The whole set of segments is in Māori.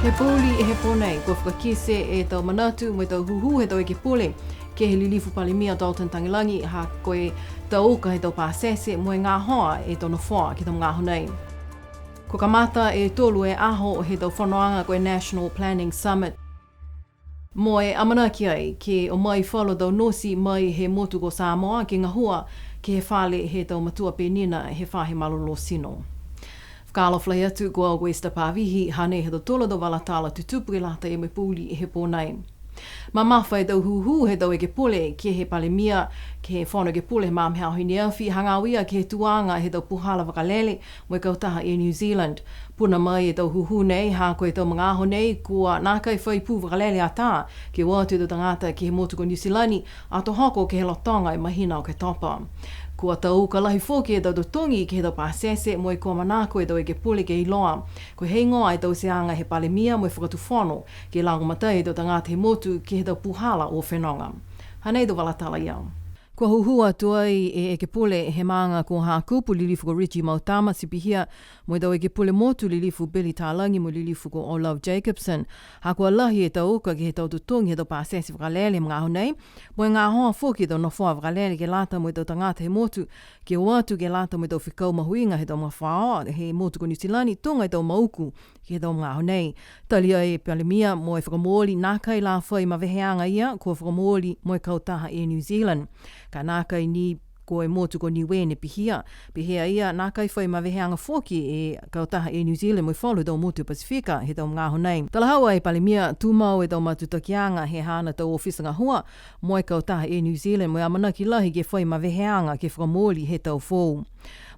He puli e he ponei, ko whakakise e tau manatu mo tau huhu he tau eke pule. Ke he lilifu palimia Dalton Tangilangi ha koe tau oka he tau pāsese mo e ngā hoa e tau na whoa ki tau ngā honei. Ko kamata e tolu e aho he tau whanoanga koe National Planning Summit. Mo e amana ki ai ke o mai whalo tau nosi mai he motu ko Samoa ki ngā hua ke he whale he tau matua penina he whahe malolo sino. Whakalo whlai atu ko au Westa Pāwihi hane he tau tola tau walatala tutupuri lata e me puli e he pōnei. Ma mawhai tau huhu he tau eke pule ke he palemia ke he whono ke pule ma mhea hini awhi hangawia ke he tuanga he tau puhala wakalele mo e kautaha e New Zealand. Puna mai e tau huhu nei ha koe tau mga aho nei kua nākai whai pū wakalele a tā ke wātu tau tangata ke he motu ko New Zealandi a to hoko ke he lotonga e mahina o ke topa. Kua tau ka lahi whoki e tau tongi ke he tau pāsese mo e kua manako e tau eke pule ke iloa. Ko hei ngoa e tau seanga he palemia mo e whakatu whono ke lango matai e tau tangata he motu ke he tau puhala o whenonga. Hanei tau walatala iau. Kua huhua tuai e eke pule he maanga ko haa kupu lilifu ko Richie Mautama sipihia mo e tau eke pule motu lilifu Billy Tālangi mo lilifu ko Olaf Jacobson. Ha kua lahi e tau uka ke he tau tutungi he tau pāsesi whakalele mga honei. Mo e ngā hoa whoki tau no whoa whakalele ke lata mo e tau tangata he motu ke watu ke lata mo e tau whikau mahuinga he tau mga whao he motu ko New Zealand tunga e tau mauku ke he tau mga honei. Talia e palemia mo e whakamooli nākai la whai ma veheanga ia kua whakamooli mo e kautaha e New Zealand. Ka nākai ni ko e motu ko Niue ne pihia. Pihia ia nākai whai ma veheanga whoki e kautaha e New Zealand mo i whalu tau motu Pasifika he tau ngā honei. Talahaua e palemia tūmau e tau matutakianga he hana tau ofisanga hua mo e kautaha e New Zealand mo i amanaki lahi ke whai ma veheanga ke whakamoli he tau whou.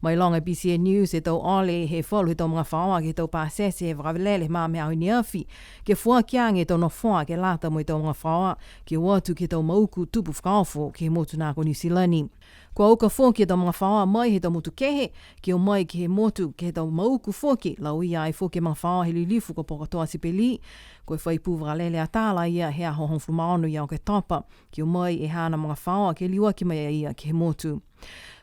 Mai longa BCN News e tau ole he whalu he tau mga whaoa ke tau pāsese he whakawelele mā mea hoi awhi. Ke whua kiange tau no whoa ke lata mo i tau mga whaoa ke watu ke tau mauku tupu whakaofo ke he motu nā ko New Zealandi. Kua uka whoki e tau mga whaoa mai he tau motu kehe ke o mai ke he motu ke he tau mauku whoki lau ia ai whoki mga whaoa he lilifu ko pokatoa sipeli. Koe whaipu whakalele a tāla ia he aho honfu maono ia o ke topa ke o mai e hana mga whaoa ke liwa ki mai ia ke he motu.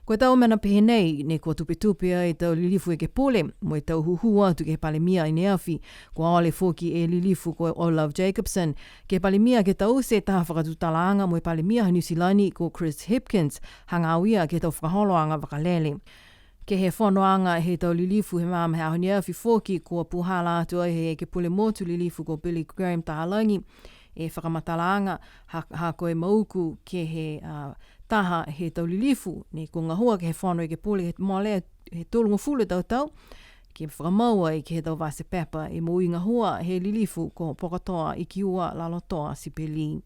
Koe tau mena pehe nei, ne kua tupe e tau lilifu e ke pole, mo e tau huhu atu ke palemia i neawhi, kua ole whoki e lilifu ko Olaf Jacobson, ke palemia ke tau se taha whakatutalaanga mo e palemia New Zealandi ko Chris Hipkins, hangawia ke tau whakaholoanga wakalele. Ke he whonoanga he tau lilifu he māma he aho neawhi whoki, kua puhala atu ai he ke pole motu lilifu ko Billy Graham Tālangi, e whakamatalaanga ha koe mauku ke he taha he tau lilifu, ne ko ngā hua ke he whānau ke pole he mole he tolunga fule tau, ke whakamaua i ke he tau vase pepa e mo i ngā hua he lilifu ko pokatoa i ki ua lalotoa sipeli.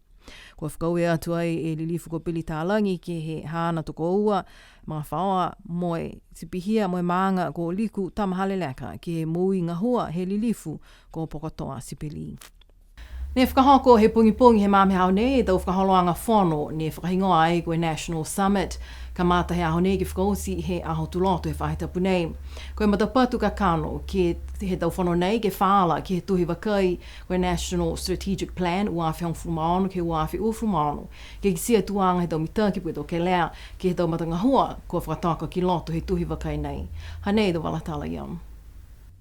Ko whakaue atu ai e lilifu ko Billy Tālangi ke he hāna toko ua, mga whaoa moe sipihia moe maanga ko liku tamahaleleka ke he mo i ngā hua he lilifu ko pokatoa sipeli. Ne whakahoko he pungi he māme hao nei e tau whakaholoanga whono ne whakahingoa ai koe National Summit. Ka māta he aho nei ki whakaosi he aho tuloto he whahitapu nei. Koe matapatu ka kano ke he tau whono nei ke whaala ki he tuhi wakai koe National Strategic Plan uawhi hongfu maono ke uawhi ufu maono. Ke kisia tuanga he tau mitaki pui tau ke lea ke he tau matanga hua kua whakataka ki loto he tuhi wakai nei. Hanei tau walatala iam.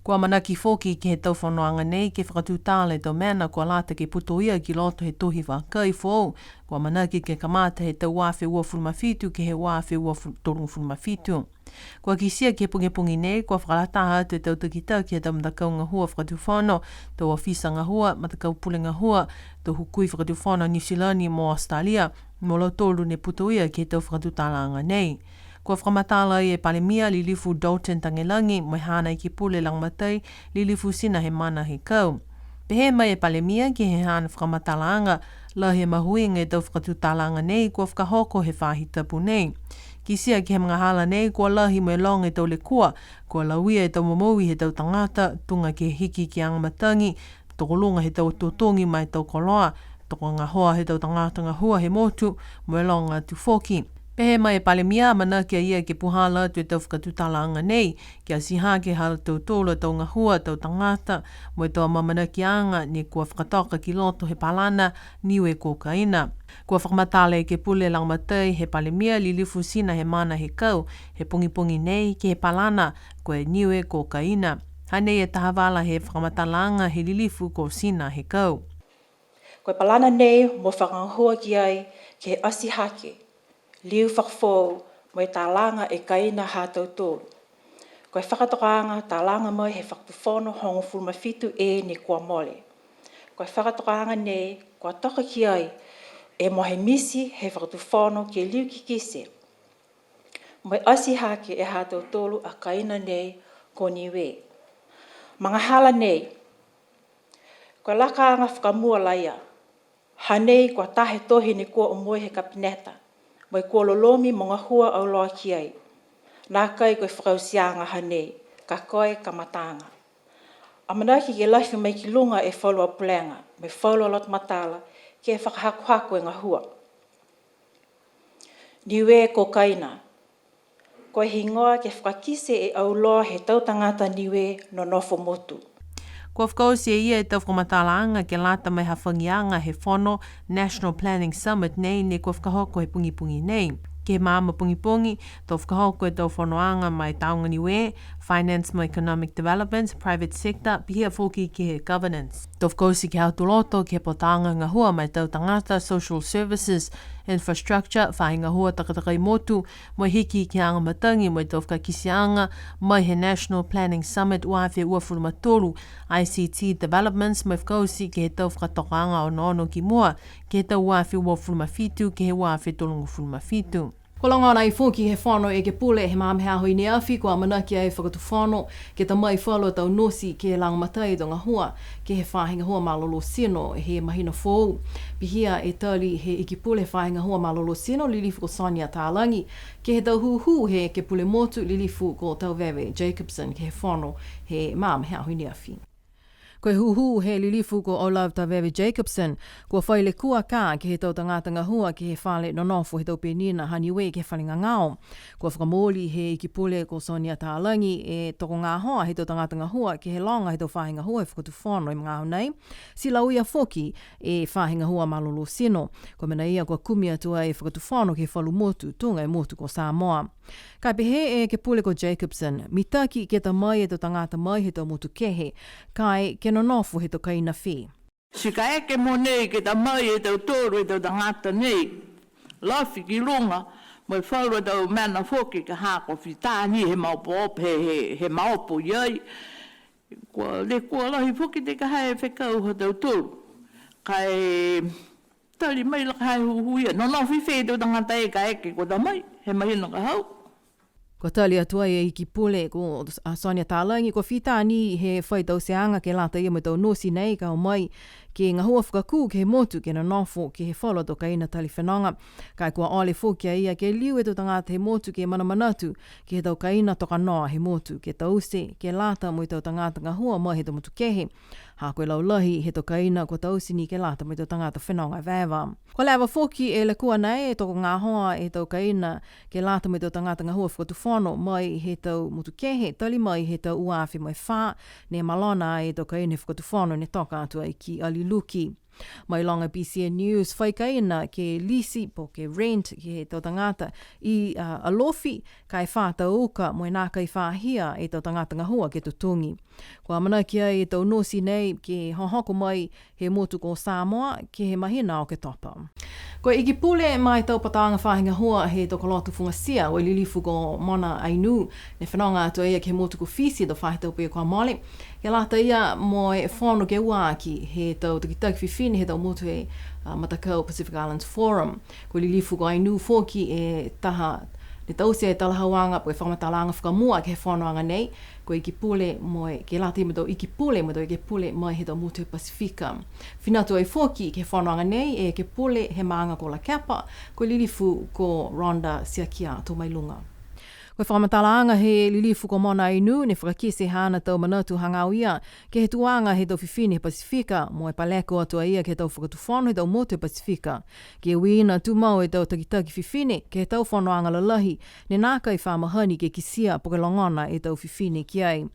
Kua manaki whoki ki he tau whanoanga nei ke whakatūtāle tau mena kua lata ke putoia ki loto he tohi whakai whou. Kua manaki ke kamata he tau wāwhi ua fulmafitu ke he wāwhi ua tolungu fulmafitu. Kua kisia ke pungi nei kua whakalataha atu e tau takitau ki he tau matakau ngā hua whakatu whano, tau awhisa ngā hua, matakau pule ngā hua, tau hukui whakatu whano New Zealand mo Australia, mo lau tolu ne putoia ki he tau whakatūtālanga nei. Kua whakamatala e palemia lilifu Dalton Tangilangi mo hana i ki pule langmatai lilifu sina he mana he kau. Pehe mai e palemia ki he hana whakamatalaanga la he mahuinga e tau whakatūtālanga nei kua whakahoko he whahitapu nei. Kisia ki he mga hala nei kua lahi mo e long e tau le kua, kua lauia e tau momoui he tau tangata, tunga ke hiki ki angamatangi, tokolunga he tau totongi mai tau koloa, toko ngā hoa he tau tangata ngā hua he motu, mo e long atu whoki. Pehe mai e palemia mana kia ia ke puhala atu e tau whakatūtālanga nei, kia siha ke hala tau tōla tau ngā hua tau tangata, mo e tau mamana ki anga ne kua whakatoka ki loto he palana Niue kokaina. Kua whakamatale ke pule langmatai he palemia lilifu sina he mana he kau, he pungi nei ke he palana koe Niue kokaina. Hanei e tahawala he whakamatalanga he lilifu ko sina he kau. Koe palana nei mo whakangahua ki ai ke he asi hake. Liu whakafou mo e tālanga e kaina hātou tōru. Koe whakatokaanga tālanga mai he whakatuwhono hongo fulmafitu e ni kua mole. Koe whakatokaanga nei kua toka ki ai e mo he misi he whakatuwhono ke liu ki kise. Mo e asi hake e hātou tōru a kaina nei ko Niue. Mga hala nei, koe lakaanga whakamua laia. Hanei kua tahe tohi ni kua omoe he kapineta. Mo e kua lolomi mo ngā hua au loa ki ai. Nā kai koe whakausianga hanei, ka koe ka matanga. Amanaki ke laifi mai ki lunga e whaulua pulenga, me whaulua lot matala, ke whakahakuhaku e ngā hua. Niue ko kaina. Koe hingoa ke whakakise e au loa he tautangata niue no nofo motu. Kua whakausia ia e tau whakamatalaanga ke lata mai hawhangianga he whono National Planning Summit nei ne kua whakahoko he pungi nei. Ke māma pungi, tau whakahoko e tau whonoanga mai taonga Niue, Finance mo Economic Development, Private Sector, pihia whoki ke he Governance. Tau whakausi ke hautuloto ke potanga ngā hua mai tau tangata Social Services, Infrastructure, whahinga hua takatakai motu, mo hiki ki anga matangi mo tau whakakisianga, mai he National Planning Summit wawhi uafuru matoru, ICT Developments, mo whakausi ke he tau whakatokanga o nono ki mua, ke he tau wawhi uafuru mawhitu, ke he wawhi tolungu furu mawhitu. Ko longa nei fōki he whānau e ke pule he māmehea hoi ne awhi kua manaki ai whakatu whānau ke ta mai whālua tau nosi ke langamatai do ngā hua ke he whāhinga hua malolo sino he mahina fōu. Pihia e tali he iki pule whāhinga hua malolo sino lilifu ko Sonia Tālangi ke he tau huhu he ke pule motu lilifu ko tau Vewe Jacobson ke he whānau he māmehea hoi ne awhi. Koe huhu he lilifu ko Olav Tavewe Jacobson, kua whaile kua kā ke he tau tangata ngā hua ke he whale nonofo he tau penina Niue ke whale ngā ngāo. Kua whakamōli he iki pule ko Sonia Tālangi e toko ngā hoa he tau tangata ngā hua ke he longa he tau whahinga hua e whakatu whānau i mga hau nei. Sila uia whoki e whahinga hua malolo sino. Kua mena ia kua kumia tua e whakatu whānau ke whalu motu tunga e motu ko Samoa. Kai pehe e ke pule ko Jacobson, mitaki ke ta mai e tau tangata mai he tau motu kehe, kai ke no nofo he tau kaina whi. Si ka eke mo nei ke ta mai e tau tōru e tau tangata nei, lafi ki runga, mo e whaura tau mana whoki ka hako whi tāni he maupo op, he maupo iai. Le kua lahi whoki te ka hae whekau ha tau tōru. Kai tali mai laka hae huhuia, no no whiwhi e tau tangata e ka eke ko ta mai, he mahina ka hau. Ko tali atua e iki pule ko Sonia Tālangi, ko whitāni he whaitau seanga ke lata ia mai tau nosi nei ka o mai ke ngā hua whakakū ke he motu ke na nofo ke he whalo to ka ina tali whenanga. Kai kua ole whokia ia ke liu e tau tangata he motu ke manamanatu ke he tau ka ina toka noa he motu ke tause ke lata mo i tau tangata ngā hua mai he tau motu kehe. Ha koe laulahi he tau ka ina ko tausini ke lata mo i tau tangata whenanga vēwa. Ko lewa whoki e le kua nei e toko ngā hoa e tau ka ina ke lata mo i tau tangata ngā hua whakatu whono mai he tau motu kehe, tali mai he tau uawhi mai whā, ne malona e tau ka ina he whakatu whono ne toka atua i ki aliluki. Mai longa BCN News, whaikaina ke lisi po ke rent ke he tau tangata i alofi kai whāta uka mo e nā kai whāhia e tau tangata ngahua ke tutungi. Kua manaki ai e tau nosi nei ke honhoko mai he motu ko Samoa ke he mahina o ke topa. Ko iki pule mai tau patanga whahinga hua he toko lotu fungasia o lilifu ko Mona Ainu ne whanonga atua ia ke motu ko Fisi do whahitau pia kua mole. Ke lata ia mo e whono ke uaki he tau takitaki whiwhine he tau motu e Matakau Pacific Islands Forum. Ko lilifu ko Ainu whoki e taha ne tausia e talahawanga po e whakamatalanga whakamua ke he whonoanga nei. Ko iki pule mo e ke lata ima tau iki pule mo tau iki pule mai he tau motu e Pasifika. Whinatua e whoki ke he whonoanga nei e ke pule he maanga ko La Kapa. Ko lilifu ko Rhonda Siakia tō mai lunga. Koe whakamatalaanga he lilifu ko Mona Ainu ne whakakise hana tau manatu hangau ia ke he tuanga he tau whiwhine he Pasifika mo e paleko atua ia ke he tau whakatuwhono he tau motu e Pasifika. Ke wina tumau e tau takitaki whiwhine ke he tau whanoanga lalahi ne nākai whamahani ke kisia po ke longona e tau whiwhine ki ai.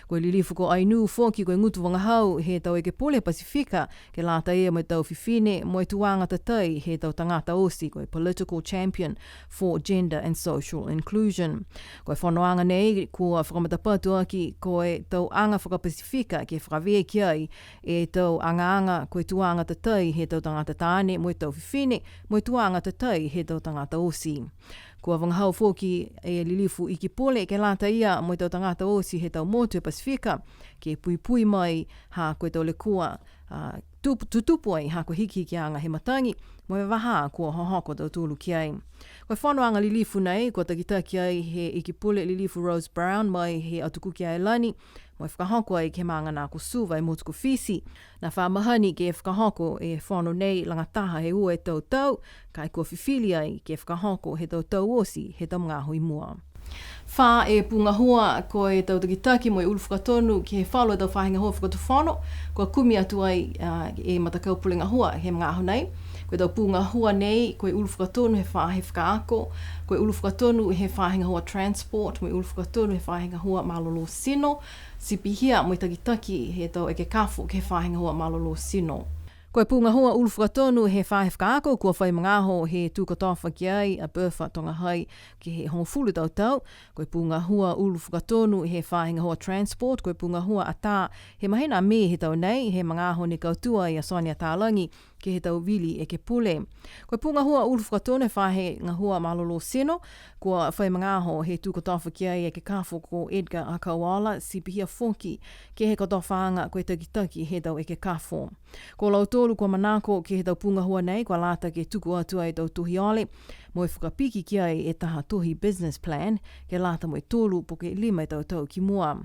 Koe lilifu ko Ainu whoki koe ngutu wangahau he tau e ke pole Pasifika ke lata ia mo e tau whiwhine mo e tuanga tatai he tau tangata osi koe Political Champion for Gender and Social Inclusion. Koe whanoanga nei, kua whakamatapatu aki koe tau anga whakapasifika ke whakawea ki ai e tau anga koe tuanga tatai he tau tangata tāne, moe tau whiwhine, moe tuanga tatai he tau tangata osi. Kua wangahau fōki e lilifu i ki pole ke lata ia moe tau tangata osi he tau motu e Pasifika ke pui mai ha koe tau le kua tutupu ai ha koe hiki anga he matangi moe waha kua hohoko tau tūlu ki ai. Koe whanoanga lilifu nei, kua takitaki ai he i ki pole lilifu Rose Brown mai he atukuki ai lani, moe whakahoko ai ke maanga nā ko suva e motuku fisi. Nā whamahani ke whakahoko e whano nei langataha he ua e tau, kai kua whiwhili ai ke whakahoko he tau osi he tau mga hui mua. Wha e punga hua ko e tau takitaki mo e ulu whakatonu ki he whalo e tau whahinga hua whakatuwhano, kua kumi atu ai e matakau pulinga hua he mga aho nei. Koe tau punga hua nei, koe ulu whakatonu he whakaako, koe ulu whakatonu he whahinga hua transport, koe ulu whakatonu he whahinga hua malolo sino, sipihia mo i takitaki he tau eke kafu ke whahinga hua malolo sino. Koe punga hua ulu whakatonu he whakaako, kua whai mga aho he tūkatofa ki ai, a bertha tonga hai ki he hongfulu tau. Koe punga hua ulu whakatonu he whahinga hua transport, koe punga hua ata he mahina me he tau nei, he mga aho ne kautua i a Sonia Tālangi ki he tau wili e ke pule. Koe punga hua ulu whakatonu he whahinga hua malolo sino, kua whai mga aho he tūkatofa ki ai e ke kafo ko Edgar Akawala, sipihia whoki ke he katofaanga koe takitaki he tau e ke kafo. Ko lau tōru kua manako ki he tau punga hua nei, kua lata ke tuku atu ai tau tuhi ole, mo e whakapiki ki ai e taha tuhi business plan, ke lata mo e tōru po ke 5 tau ki mua.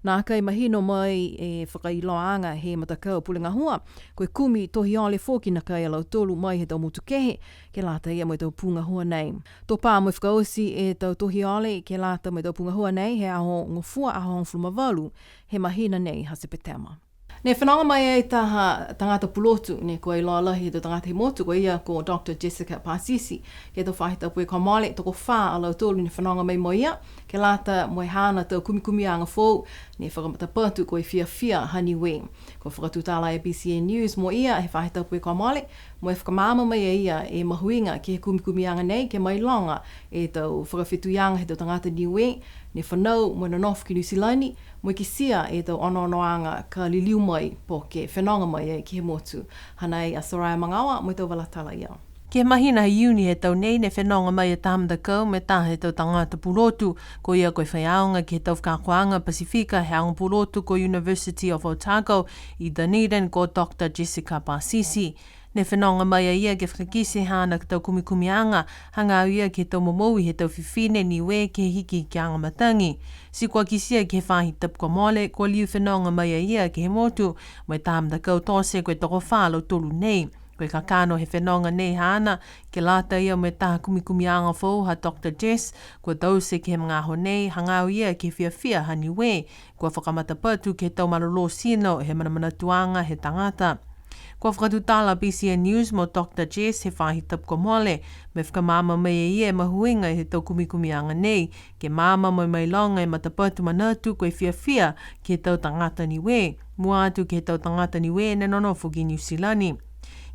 Nā kai mahino mai e whakailoanga he matakau pulinga hua, koe kumi tohi ole whoki na kai lau tōru mai he tau mutukehe, ke lata ia mo e tau punga hua nei. Tō pā mo e whakaosi e tau tohi ole, ke lata mo e tau punga hua nei, he aho ngofua aho ngfulumawalu, he mahina nei hasepetema. Ne whananga mai e taha tangata pulotu, ne koe loa lahi to tangata he motu, koe ia ko Dr. Jessica Pasisi, ke tau whahita pui ka male, toko wha a lau tōlu ne whananga mai mo ia, ke lata mo e hana tau kumikumi anga fōu, ne whakamata pātu koe Niue ha Niue. Ko whakatutala e BCN News mo ia, he whahita pui ka male, mo e whakamama mai e ia e mahuinga ke he kumikumi anga nei, ke mai longa e tau whakawhitu ianga he tau tangata Niue, ne whanau mo na nofu ki Nusilani, mo ki sia e tau ono-onoanga ka liliu mai po ke whenonga mai e ki he motu. Hanai a Soraya Mangawa, mo tau walatala ia. Ke mahina hi uni he tau nei ne whenonga mai e tāmda kau me tā he tau tangata pulotu ko ia koe whaiaonga ki he tau whakakoanga Pasifika he ang pulotu ko University of Otago i Dunedin ko Dr. Jessica Pasisi. Ne whenonga mai a ia ke whakakise hana ki tau kumikumianga, hanga au ia ke tau momoui he tau whiwhine Niue ke hiki ki anga matangi. Si kua kisia ke whahi tapko mole, kua liu whenonga mai a ia ke he motu, mai tāmda kau tōse koe toko whālo tolu nei. Koe ka kano he whenonga nei hana, ke lata ia me taha kumikumianga fōu ha Dr. Jess, kua tause ke he mga ho nei, hanga au ia ke whiawhia ha Niue, kua whakamata patu ke tau malolo sino he manamanatuanga he tangata. Kua whakatutala BCN News mo Dr. Jess he whahi tapko mole, me whakamama mai e ia mahuinga he tau kumikumianga nei, ke mama mai longa e matapatu manatu koe whiawhia ke tau tangata Niue, mua atu ke tau tangata Niue ne nonofu ki New Zealand.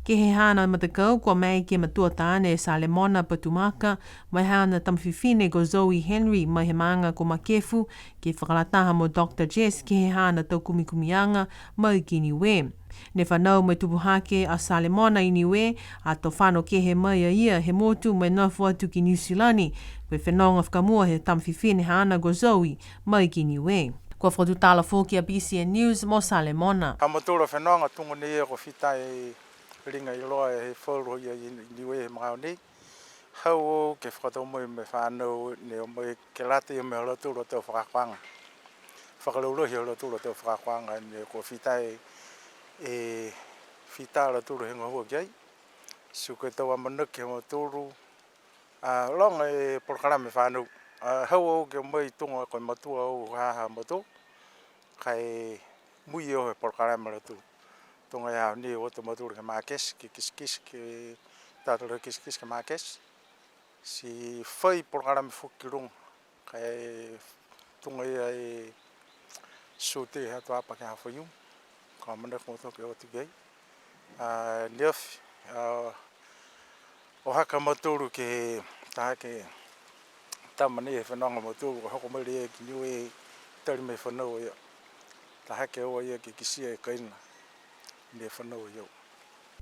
Ke he hana matakau kua mai ke matua tāne e Salemona Patumaka, mai hana tamwhiwhine ko Zoe Henry mai he maanga ko Makefu, ke whakalataha mo Dr. Jess ke he hana tau kumikumianga mai ki Niue. Ne whanau mai tupuhake a Salemona i Niue, a to whano ke he mai a ia he motu mai nofu atu ki New Zealand, koe whenonga whakamua he tamwhiwhine hana ko Zoe mai ki Niue. Kua whakatutala fōki a BCN News mo Salemona. Kamatura whenonga tungu ni e ko whitai ringa i loa e whoro ia i Niue he mga nei. Hau o ke whakatau mai me whanau ne o mai ke late i me halatura tau whakakwanga. Whakalaurohi halatura tau whakakwanga ne ko whitai e whita halatura he ngahua ki ai. Su koe tau amanuki he maturu. Longa e porkarame whanau. Hau o ke mai tunga koe matua o haha matu. Kai mui o he porkarame halatura. Tonga ia ni o te maturu ke mākes, ke kiskis, ke tātara kiskis ke mākes. Si whai porkarame whuki runga, kai tunga ia e sute hatu apa ke hawhaiu, ka manak moto ke o tigei. Niafi, o haka maturu ke taha ke tamani e whanonga mo tū ko hoko mai rea ki Niue tari mai whanau ia. Ta hake oa ia ki kisia e kaina me whanau ia.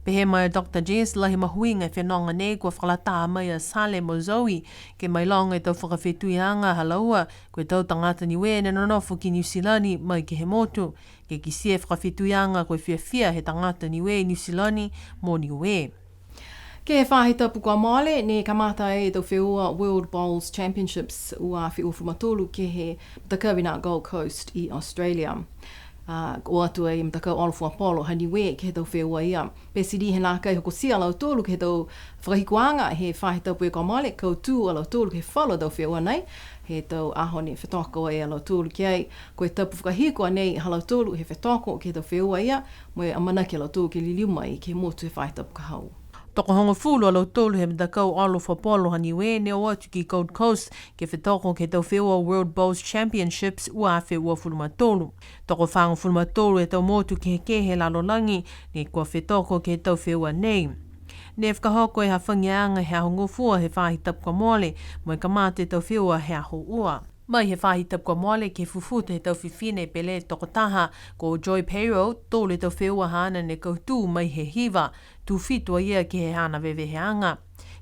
Pehe mai Dr. Jess lahi mahuinga e whenonga nei kua whakalata mai a Salem o Zoe ke mai longa e tau whakawhetuianga halaua koe tau tangata Niue ne nonofo ki New Zealandi mai ke he motu ke kisia e whakawhetuianga koe whiawhia he tangata Niue New Zealandi mo Niue. Ke he whāhita puka male, ne kamata e tau whiua World Bowls Championships ua whiua whumatolu ke he Takawina Gold Coast i Australia. O atu e mtakau olofu Apollo ha Niue ke he tau whiua ia. Pesidi he nā kai hoko sia lau tolu ke he tau whakahikuanga he whāhita puka male, kau tū a lau tolu ke he whalo tau whiua nei. He tau ahone whetoko e a lau tolu ki ai. Koe tapu whakahikoa nei ha lau tolu he whetoko ke he tau whiua ia. Moe amana ke lau tolu ke liliuma i ke motu he whāhita puka hau. Toko hongo fulu a lau tolu he mtakau olofu Apollo ha Niue ne o atu ki Gold Coast ke whetoko ke tau whiua World Bowls Championships ua whiua fulumatolu. Toko whango fulumatolu e tau motu ke he lalolangi ne kua whetoko ke tau whiua nei. Ne whakahoko e hawhangianga he aho ngofua he whāhita puka mole mo e kamate tau whiua he aho ua. Mai he whāhita puka mole ke fufuta he tau whiwhine pele toko taha ko Joy Payroll tōle tau whiua hana ne kautū mai he hiva tu fitua ia ke he hana weweheanga.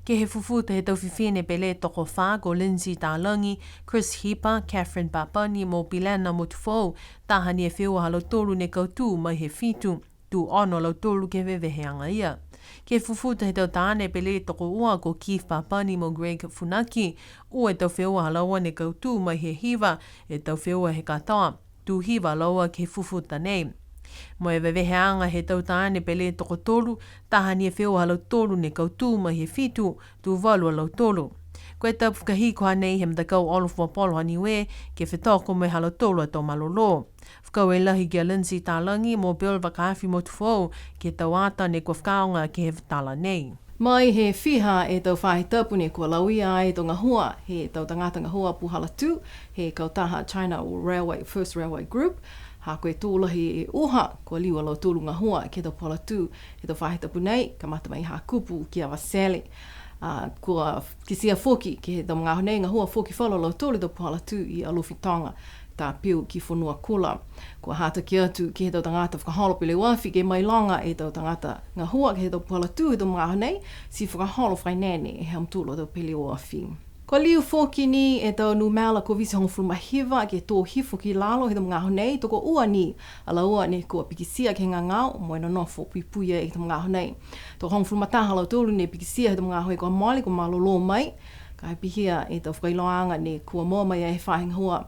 Ke he fufuta he tau whiwhine pele toko whā ko Lindsay Talangi, Chris Hipper, Catherine Papani mo Bilana Mutufou taha ni e whiua halo tōlu ne kautū mai he fitu tu ono lau tōlu ke weweheanga ia. Ke fufuta he tau tāne pele toko ua ko Keith Papani mo Greg Funaki, ua e tau whiua halaua ne kautū mai he hiva e tau whiua he katoa, tu hiva laua ke fufuta nei. Mo e weweheanga he tau tāne pele toko tolu, taha ni e whiua halau tolu ne kautū mai he fitu, tu valua lau tolu. Koe tau whakahikoha nei he mtakau olofu Apollo ha Niue ke whetoko me halau tolu a tau malolo. Whakau e lahi kia Lindsay Talangi mo Bill Wakawhi mo tufou ke tau ata ne kua whakaonga ke he whatala nei. Mai he whiha e tau whāhitapu ne kua lauia e tau ngahua, he tau tangata ngahua puhala tū, he kautaha China Railway, First Railway Group, ha koe tōlahi e oha kua liwa lau tōlu ngahua ke tau puhala tū, he tau whāhitapu nei, ka mata mai ha kupu ki a Vasele. Kua kisia foki ke he tau mga nei ngahua foki whalo lau tōlu tau puhala tū i Alofitonga. Tā piu ki whanua kula. Kua hata ki atu ki he tau tangata whakaholo pile wafi ke mai longa e tau tangata ngā hua ke he tau puhala tū e tau mga nei si whakaholo whainene e ham tūlo tau pile wafi. Ko liu fōki ni e tau numela ko visi hongo fulmahiva ke tō hifo ki lalo he tau mga nei toko ua ni ala ua ne kua pikisia ke ngā ngāo mo e nonofo puipuia e tau mga nei. Tō hongo fulmataha lau tōlu ne pikisia he tau mga hoi kua mali ko malolo mai. Ka pihia e tau whakailoanga ne kua moa mai e whāhinga hua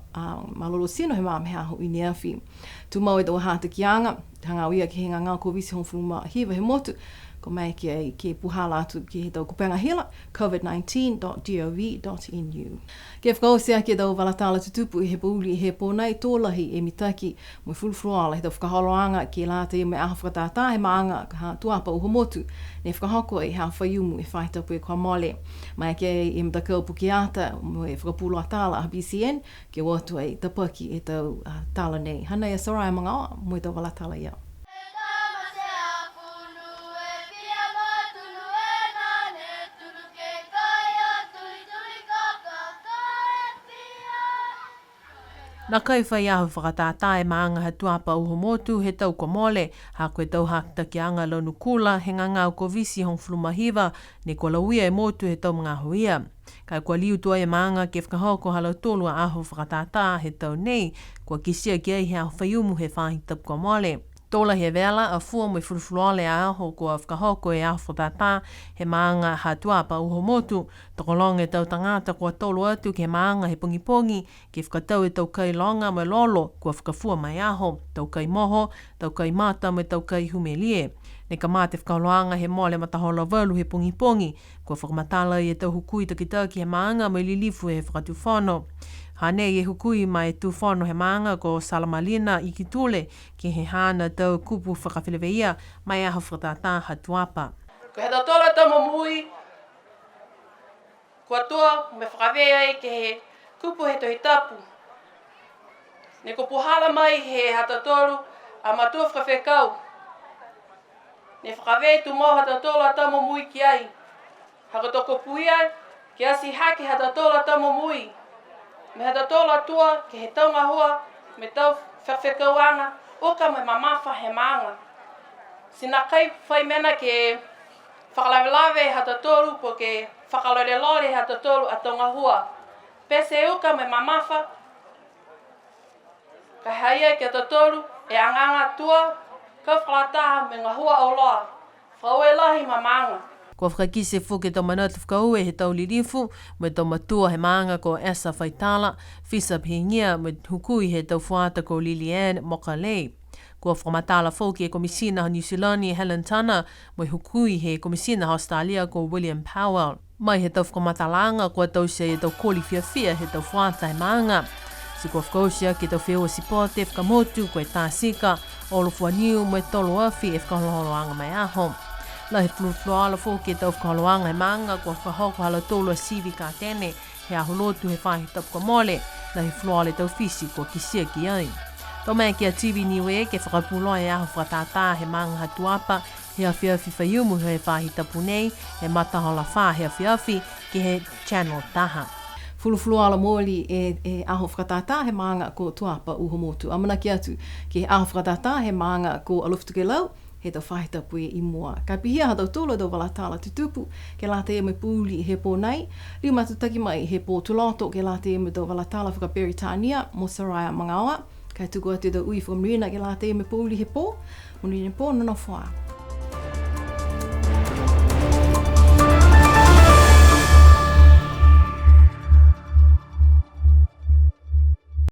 malolo sino he māme haho i neawhi. Tu mau e tau hāta ki anga, hanga uia ki he ngā ngā ko visi hongo fulmahiva he motu, ko mai ki puhala atu ki he tau kupenga hila, covid19.gov.nu. Ke whakaosia ki tau walatala tutupu i he pauli i he pōnei tōlahi e mitaki mo i fulfruala he tau whakaholoanga ki lāta i me aha whakatātā he maanga ka tuapa uho motu, ne whakahoko i hea whaiumu e whaitapu e kua mole. Mai ke i mtakau puki ata mo e whakapulu atala a BCN, ke watu e tapaki e tau tala nei. Hana ia Soraya mga oa, mo i tau walatala ia. Nā kai whai ahu whakatātā e maanga he tuapa uho motu he tau kua mole, ha koe tau hakta ki anga launu kula he ngā ngāo ko visi hong flumahiva ne kua lauia e motu he tau mga huia. Kai kua liu tua e maanga ke whakahoko halau tolu a ahu whakatātā he tau nei, kua kisia ki ai he ahu whaiumu he whahita kua mole. Tōla he vela a fua mo i fulfuloale a aho kua whakahoko e aho whatātā he maanga ha tuapa uho motu, toko longa e tau tangata kua tolo atu ke maanga he pongipongi, ke whakatau e tau kai longa mai lolo kua whakafua mai aho, tau kai moho, tau kai mata mai tau kai humelie. Ne ka mate whakaloanga he mole matahola walu he pongipongi, kua whakamatala i e tau hukui takitaki he maanga mai lilifu he whakatu whono. Hane e hukui mai tu whono he maanga ko Salamalina i ki tūle ki he hana tau kupu whakawhileweia mai aho whakatātā hatuapa. Ko he tau tola tau mamui, kua toa me whakawea i ke he kupu he tohi tapu. Ne ko puhala mai he hata tolu a matua whakawhekau. Ne whakawea tu mau hata tola tau mamui ki ai. Haka toko puia Ke asi haki hata tola tamo mui. Me hata tola tua ke he taunga hua me tau whewhekauanga oka me mamafa he maanga. Sina kai whai mena ke whakalawelawe hata tolu po ke whakalore hata tolu a taunga hua. Pese oka me mamafa ka haia ke hata tolu e anganga tua ka whalataha me ngā hua o loa. Whauelahi mamanga. Kua whakakise fuke tau manatu whakaue he tau lirifu, me tau matua he maanga ko Esa Faitala, Fisa Pingia, me hukui he tau whaata ko Liliane Mokalei. Kua whamatala fuke e komisina ha New Zealand Helen Tana, me hukui he komisina ha Australia ko William Powell. Mai he tau whamatalanga kua tau se he tau koli fia he tau whaata he maanga. Si kua whakausia ke tau whio sipote whakamotu koe tāsika, olofua niu me tolo awhi e whakaholoholoanga mai aho. La he fluala fōke tau whakaholoanga he maanga kua whahoko hala tolo a sivi ka tene he aholotu he whahi tapu ka mole la he fluale tau fisi kua kisia ki ai. Tau mea ki a TV Niue ke whakapuloa e aho whakatata he maanga hatuapa he awhiawhi whaiumu he whahi tapu nei he matahola wha he awhiawhi ki he channel taha. Fulufuluala mōli e aho whakatata he maanga ko tuapa uhomotu. Amana ki atu ke aho whakatata he maanga ko aluftuke lau he tau whahitapu e i mua. Ka pihia hatau tōla tau walatala tutupu, ke la te eme pūli he pō nei, riu matutaki mai he pō tulato, ke la te eme tau walatala whakaperitania, mo Saraya Mangaoa, kai tuku atu tau ui whakamrina ke la te eme pūli he pō, mo nini pō nana whaa.